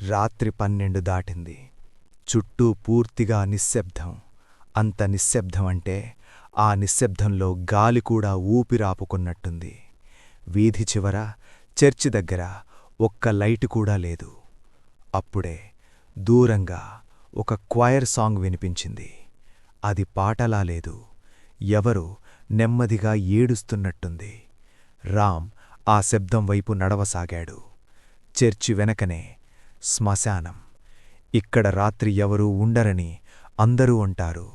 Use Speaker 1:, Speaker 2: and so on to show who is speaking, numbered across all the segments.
Speaker 1: రాత్రి 12 దాటింది. చుట్టూ పూర్తిగా నిశ్శబ్దం. అంత నిశ్శబ్దమంటే ఆ నిశ్శబ్దంలో గాలికూడా ఊపిరాపుకున్నట్టుంది. వీధి చివర చర్చి దగ్గర ఒక్క లైటు కూడా లేదు. అప్పుడే దూరంగా ఒక క్వైర్ సాంగ్ వినిపించింది. అది పాటలా లేదు, ఎవరో నెమ్మదిగా ఏడుస్తున్నట్టుంది. రామ్ ఆ శబ్దం వైపు నడవసాగాడు. చర్చి వెనకనే శ్మశానం. ఇక్కడ రాత్రి ఎవరూ ఉండరని అందరూ అంటారు.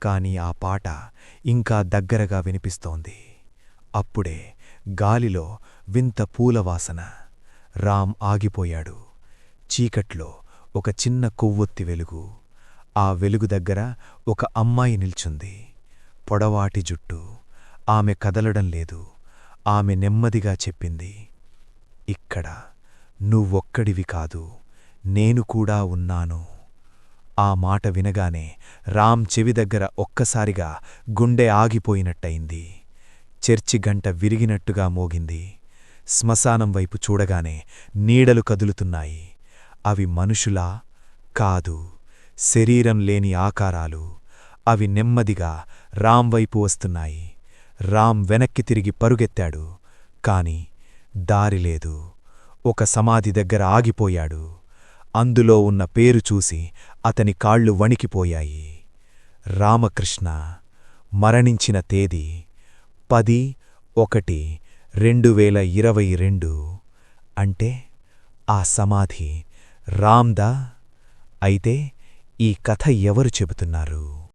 Speaker 1: కాని ఆ పాట ఇంకా దగ్గరగా వినిపిస్తోంది. అప్పుడే గాలిలో వింత పూలవాసన. రామ్ ఆగిపోయాడు. చీకట్లో ఒక చిన్న కొవ్వొత్తి వెలుగు. ఆ వెలుగు దగ్గర ఒక అమ్మాయి నిల్చుంది. పొడవాటి జుట్టు. ఆమె కదలడం లేదు. ఆమె నెమ్మదిగా చెప్పింది, ఇక్కడ నువ్వొక్కడివి కాదు, నేను కూడా ఉన్నాను. ఆ మాట వినగానే రామ్ చెవి దగ్గర ఒక్కసారిగా గుండె ఆగిపోయినట్టయింది. చర్చి గంట విరిగినట్టుగా మోగింది. శ్మశానం వైపు చూడగానే నీడలు కదులుతున్నాయి. అవి మనుషులా? కాదు, శరీరం లేని ఆకారాలు. అవి నెమ్మదిగా రామ్ వైపు వస్తున్నాయి. రామ్ వెనక్కి తిరిగి పరుగెత్తాడు. కాని దారిలేదు. ఒక సమాధి దగ్గర ఆగిపోయాడు. అందులో ఉన్న పేరు చూసి అతని కాళ్ళు వణికిపోయాయి. రామకృష్ణ. మరణించిన తేదీ 10/1/2022. అంటే ఆ సమాధి రామ్దా? అయితే ఈ కథ ఎవరు చెబుతున్నారు?